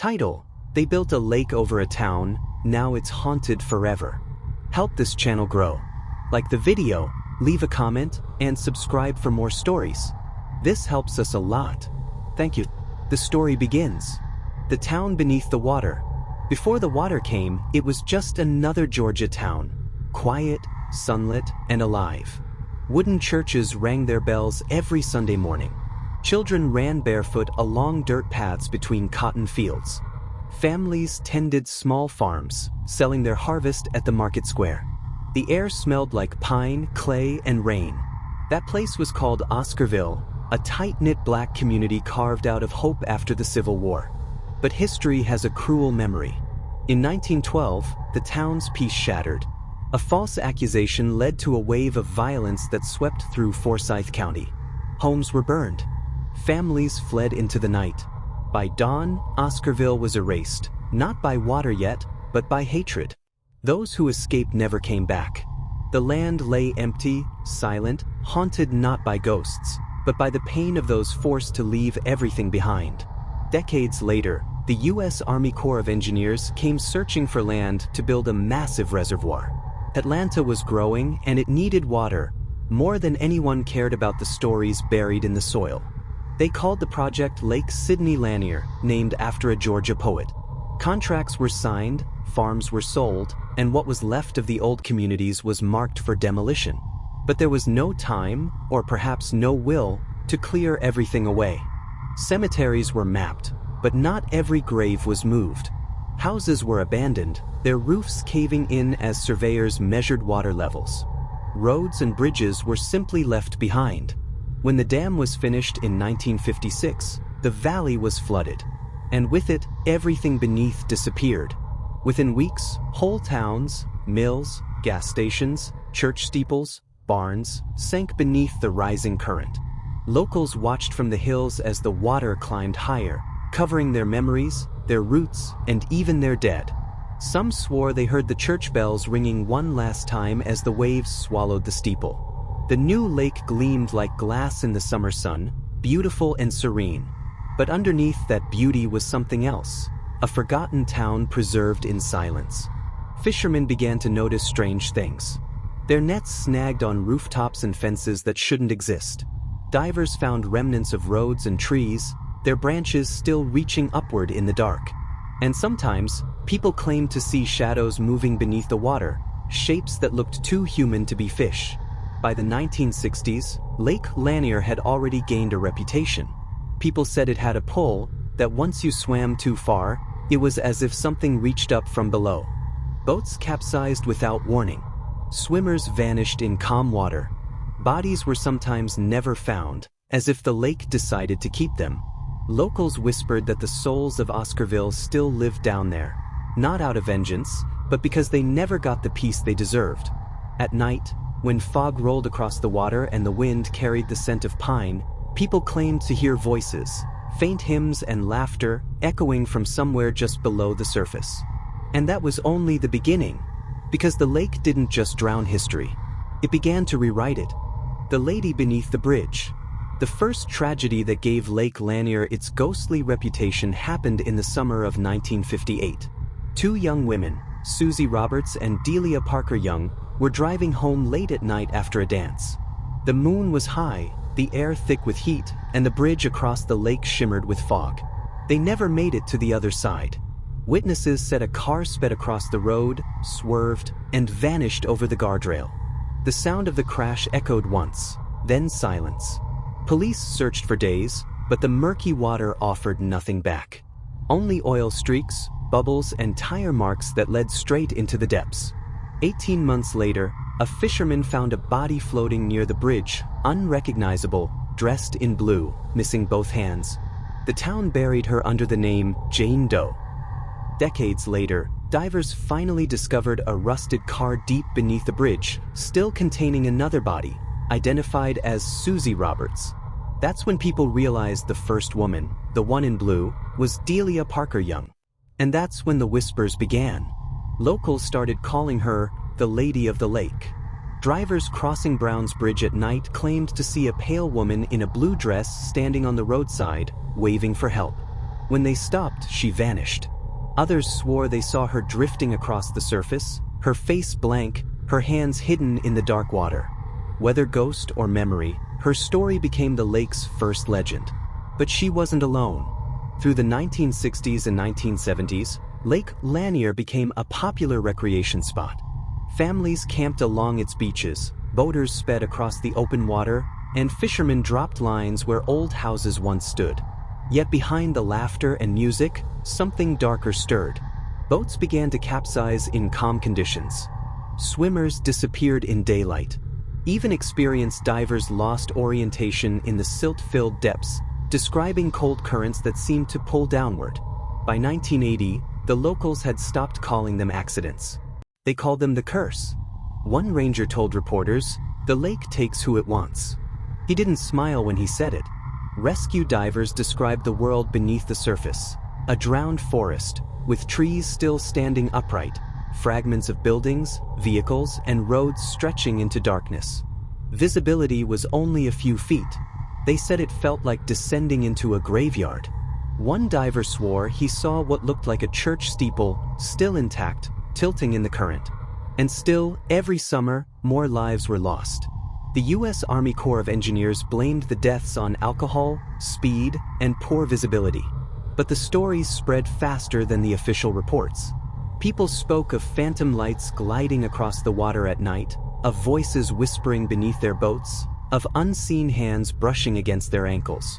Title: They built a lake over a town, now it's haunted forever. Help this channel grow. Like the video, leave a comment, and subscribe for more stories. This helps us a lot. Thank you. The story begins. The town beneath the water. Before the water came, it was just another Georgia town. Quiet, sunlit, and alive. Wooden churches rang their bells every Sunday morning. Children ran barefoot along dirt paths between cotton fields. Families tended small farms, selling their harvest at the market square. The air smelled like pine, clay, and rain. That place was called Oscarville, a tight-knit black community carved out of hope after the Civil War. But history has a cruel memory. In 1912, the town's peace shattered. A false accusation led to a wave of violence that swept through Forsyth County. Homes were burned. Families fled into the night. By dawn, Oscarville was erased, not by water yet, but by hatred. Those who escaped never came back. The land lay empty, silent, haunted not by ghosts, but by the pain of those forced to leave everything behind. Decades later, the U.S. Army Corps of Engineers came searching for land to build a massive reservoir. Atlanta was growing, and it needed water. More than anyone cared about the stories buried in the soil. They called the project Lake Lanier, named after a Georgia poet. Contracts were signed, farms were sold, and what was left of the old communities was marked for demolition. But there was no time, or perhaps no will, to clear everything away. Cemeteries were mapped, but not every grave was moved. Houses were abandoned, their roofs caving in as surveyors measured water levels. Roads and bridges were simply left behind. When the dam was finished in 1956, the valley was flooded. And with it, everything beneath disappeared. Within weeks, whole towns, mills, gas stations, church steeples, barns, sank beneath the rising current. Locals watched from the hills as the water climbed higher, covering their memories, their roots, and even their dead. Some swore they heard the church bells ringing one last time as the waves swallowed the steeple. The new lake gleamed like glass in the summer sun, beautiful and serene. But underneath that beauty was something else, a forgotten town preserved in silence. Fishermen began to notice strange things. Their nets snagged on rooftops and fences that shouldn't exist. Divers found remnants of roads and trees, their branches still reaching upward in the dark. And sometimes, people claimed to see shadows moving beneath the water, shapes that looked too human to be fish. By the 1960s, Lake Lanier had already gained a reputation. People said it had a pull, that once you swam too far, it was as if something reached up from below. Boats capsized without warning. Swimmers vanished in calm water. Bodies were sometimes never found, as if the lake decided to keep them. Locals whispered that the souls of Oscarville still lived down there, not out of vengeance, but because they never got the peace they deserved. At night, when fog rolled across the water and the wind carried the scent of pine, people claimed to hear voices, faint hymns and laughter echoing from somewhere just below the surface. And that was only the beginning, because the lake didn't just drown history. It began to rewrite it. The lady beneath the bridge. The first tragedy that gave Lake Lanier its ghostly reputation happened in the summer of 1958. Two young women, Susie Roberts and Delia Parker Young, were driving home late at night after a dance. The moon was high, the air thick with heat, and the bridge across the lake shimmered with fog. They never made it to the other side. Witnesses said a car sped across the road, swerved, and vanished over the guardrail. The sound of the crash echoed once, then silence. Police searched for days, but the murky water offered nothing back. Only oil streaks, bubbles, and tire marks that led straight into the depths. 18 months later, a fisherman found a body floating near the bridge, unrecognizable, dressed in blue, missing both hands. The town buried her under the name Jane Doe. Decades later, divers finally discovered a rusted car deep beneath the bridge, still containing another body, identified as Susie Roberts. That's when people realized the first woman, the one in blue, was Delia Parker Young. And that's when the whispers began. Locals started calling her the Lady of the Lake. Drivers crossing Brown's Bridge at night claimed to see a pale woman in a blue dress standing on the roadside, waving for help. When they stopped, she vanished. Others swore they saw her drifting across the surface, her face blank, her hands hidden in the dark water. Whether ghost or memory, her story became the lake's first legend. But she wasn't alone. Through the 1960s and 1970s, Lake Lanier became a popular recreation spot. Families camped along its beaches, boaters sped across the open water, and fishermen dropped lines where old houses once stood. Yet behind the laughter and music, something darker stirred. Boats began to capsize in calm conditions. Swimmers disappeared in daylight. Even experienced divers lost orientation in the silt-filled depths, describing cold currents that seemed to pull downward. By 1980, the locals had stopped calling them accidents. They called them the curse. One ranger told reporters, "The lake takes who it wants." He didn't smile when he said it. Rescue divers described the world beneath the surface. A drowned forest, with trees still standing upright, fragments of buildings, vehicles, and roads stretching into darkness. Visibility was only a few feet. They said it felt like descending into a graveyard. One diver swore he saw what looked like a church steeple, still intact, tilting in the current. And still, every summer, more lives were lost. The U.S. Army Corps of Engineers blamed the deaths on alcohol, speed, and poor visibility. But the stories spread faster than the official reports. People spoke of phantom lights gliding across the water at night, of voices whispering beneath their boats, of unseen hands brushing against their ankles.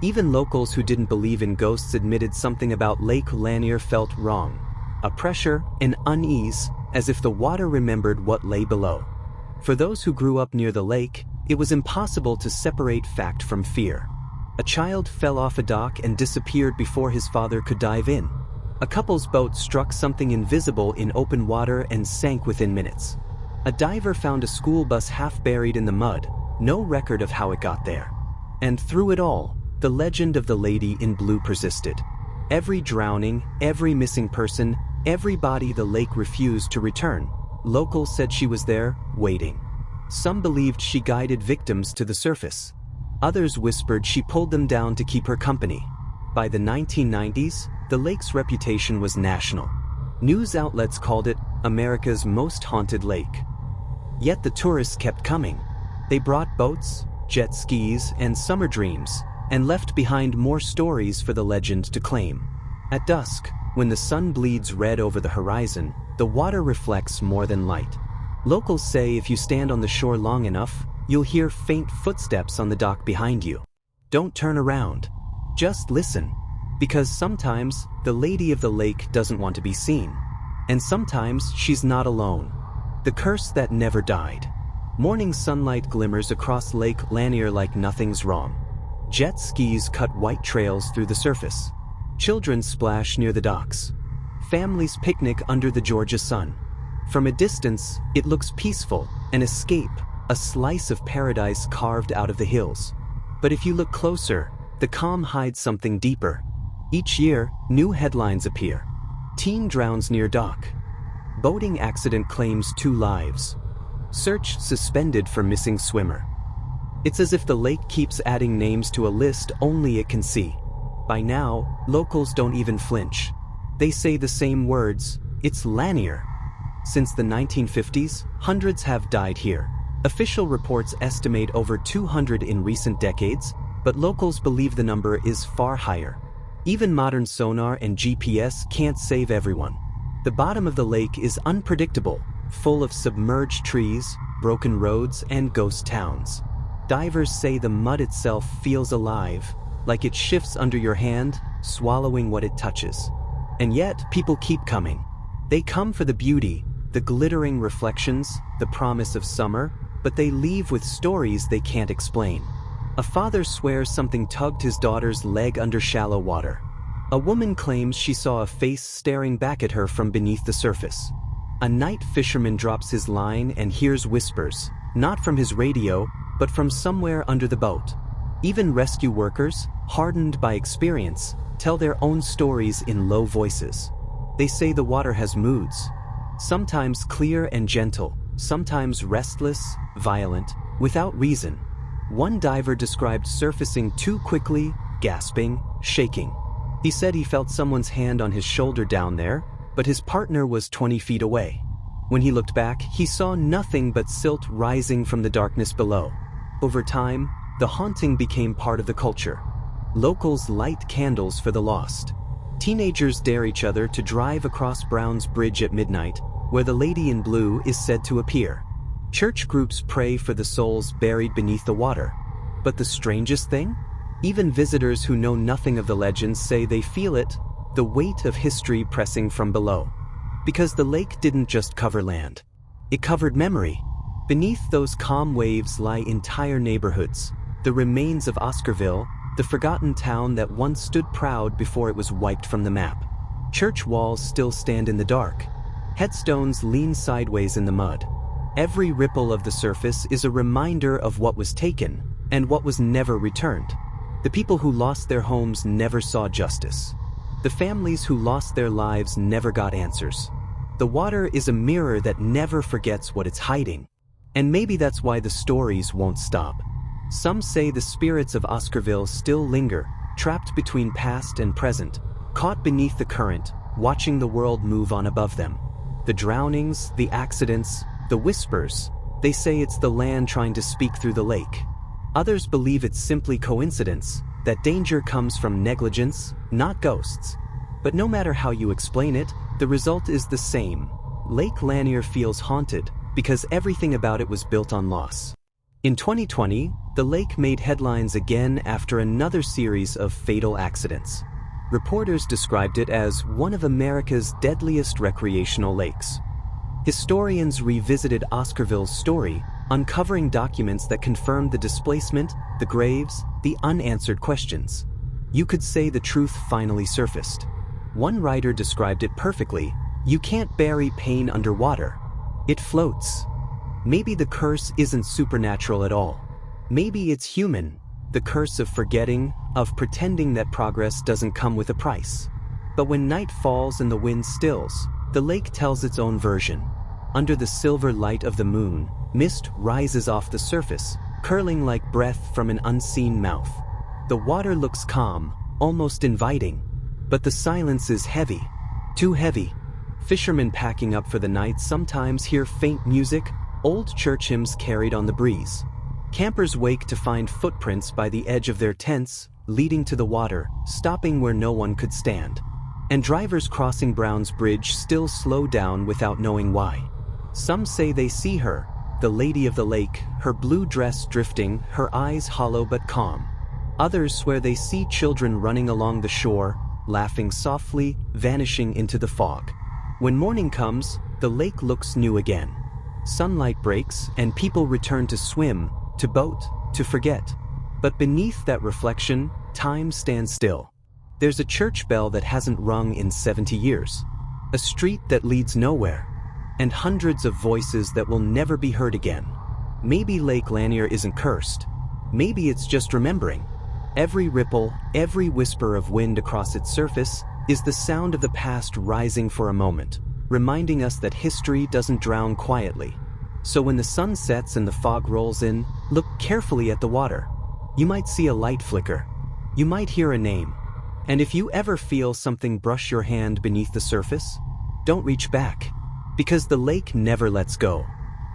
Even locals who didn't believe in ghosts admitted something about Lake Lanier felt wrong. A pressure, an unease, as if the water remembered what lay below. For those who grew up near the lake, it was impossible to separate fact from fear. A child fell off a dock and disappeared before his father could dive in. A couple's boat struck something invisible in open water and sank within minutes. A diver found a school bus half buried in the mud, no record of how it got there. And through it all, the legend of the lady in blue persisted. Every drowning, every missing person, every body the lake refused to return. Locals said she was there, waiting. Some believed she guided victims to the surface. Others whispered she pulled them down to keep her company. By the 1990s, the lake's reputation was national. News outlets called it America's most haunted lake. Yet the tourists kept coming. They brought boats, jet skis, and summer dreams, and left behind more stories for the legend to claim. At dusk, when the sun bleeds red over the horizon, the water reflects more than light. Locals say if you stand on the shore long enough, you'll hear faint footsteps on the dock behind you. Don't turn around. Just listen. Because sometimes, the lady of the lake doesn't want to be seen. And sometimes, she's not alone. The curse that never died. Morning sunlight glimmers across Lake Lanier like nothing's wrong. Jet skis cut white trails through the surface. Children splash near the docks. Families picnic under the Georgia sun. From a distance, it looks peaceful, an escape, a slice of paradise carved out of the hills. But if you look closer, the calm hides something deeper. Each year, new headlines appear. Teen drowns near dock. Boating accident claims 2 lives. Search suspended for missing swimmer. It's as if the lake keeps adding names to a list only it can see. By now, locals don't even flinch. They say the same words, "It's Lanier." Since the 1950s, hundreds have died here. Official reports estimate over 200 in recent decades, but locals believe the number is far higher. Even modern sonar and GPS can't save everyone. The bottom of the lake is unpredictable, full of submerged trees, broken roads, and ghost towns. Divers say the mud itself feels alive, like it shifts under your hand, swallowing what it touches. And yet, people keep coming. They come for the beauty, the glittering reflections, the promise of summer, but they leave with stories they can't explain. A father swears something tugged his daughter's leg under shallow water. A woman claims she saw a face staring back at her from beneath the surface. A night fisherman drops his line and hears whispers, not from his radio, but from somewhere under the boat. Even rescue workers, hardened by experience, tell their own stories in low voices. They say the water has moods. Sometimes clear and gentle, sometimes restless, violent, without reason. One diver described surfacing too quickly, gasping, shaking. He said he felt someone's hand on his shoulder down there, but his partner was 20 feet away. When he looked back, he saw nothing but silt rising from the darkness below. Over time, the haunting became part of the culture. Locals light candles for the lost. Teenagers dare each other to drive across Brown's Bridge at midnight, where the lady in blue is said to appear. Church groups pray for the souls buried beneath the water. But the strangest thing? Even visitors who know nothing of the legends say they feel it, the weight of history pressing from below. Because the lake didn't just cover land. It covered memory. Beneath those calm waves lie entire neighborhoods, the remains of Oscarville, the forgotten town that once stood proud before it was wiped from the map. Church walls still stand in the dark. Headstones lean sideways in the mud. Every ripple of the surface is a reminder of what was taken and what was never returned. The people who lost their homes never saw justice. The families who lost their lives never got answers. The water is a mirror that never forgets what it's hiding. And maybe that's why the stories won't stop. Some say the spirits of Oscarville still linger, trapped between past and present, caught beneath the current, watching the world move on above them. The drownings, the accidents, the whispers, they say it's the land trying to speak through the lake. Others believe it's simply coincidence, that danger comes from negligence, not ghosts. But no matter how you explain it, the result is the same. Lake Lanier feels haunted because everything about it was built on loss. In 2020, the lake made headlines again after another series of fatal accidents. Reporters described it as one of America's deadliest recreational lakes. Historians revisited Oscarville's story, uncovering documents that confirmed the displacement, the graves, the unanswered questions. You could say the truth finally surfaced. One writer described it perfectly: you can't bury pain underwater. It floats. Maybe the curse isn't supernatural at all. Maybe it's human, the curse of forgetting, of pretending that progress doesn't come with a price. But when night falls and the wind stills, the lake tells its own version. Under the silver light of the moon, mist rises off the surface, curling like breath from an unseen mouth. The water looks calm, almost inviting. But the silence is heavy. Too heavy. Fishermen packing up for the night sometimes hear faint music, old church hymns carried on the breeze. Campers wake to find footprints by the edge of their tents, leading to the water, stopping where no one could stand. And drivers crossing Brown's Bridge still slow down without knowing why. Some say they see her, the lady of the lake, her blue dress drifting, her eyes hollow but calm. Others swear they see children running along the shore, laughing softly, vanishing into the fog. When morning comes, the lake looks new again. Sunlight breaks, and people return to swim, to boat, to forget. But beneath that reflection, time stands still. There's a church bell that hasn't rung in 70 years. A street that leads nowhere. And hundreds of voices that will never be heard again. Maybe Lake Lanier isn't cursed. Maybe it's just remembering. Every ripple, every whisper of wind across its surface is the sound of the past rising for a moment, reminding us that history doesn't drown quietly. So when the sun sets and the fog rolls in, look carefully at the water. You might see a light flicker. You might hear a name. And if you ever feel something brush your hand beneath the surface, don't reach back. Because the lake never lets go.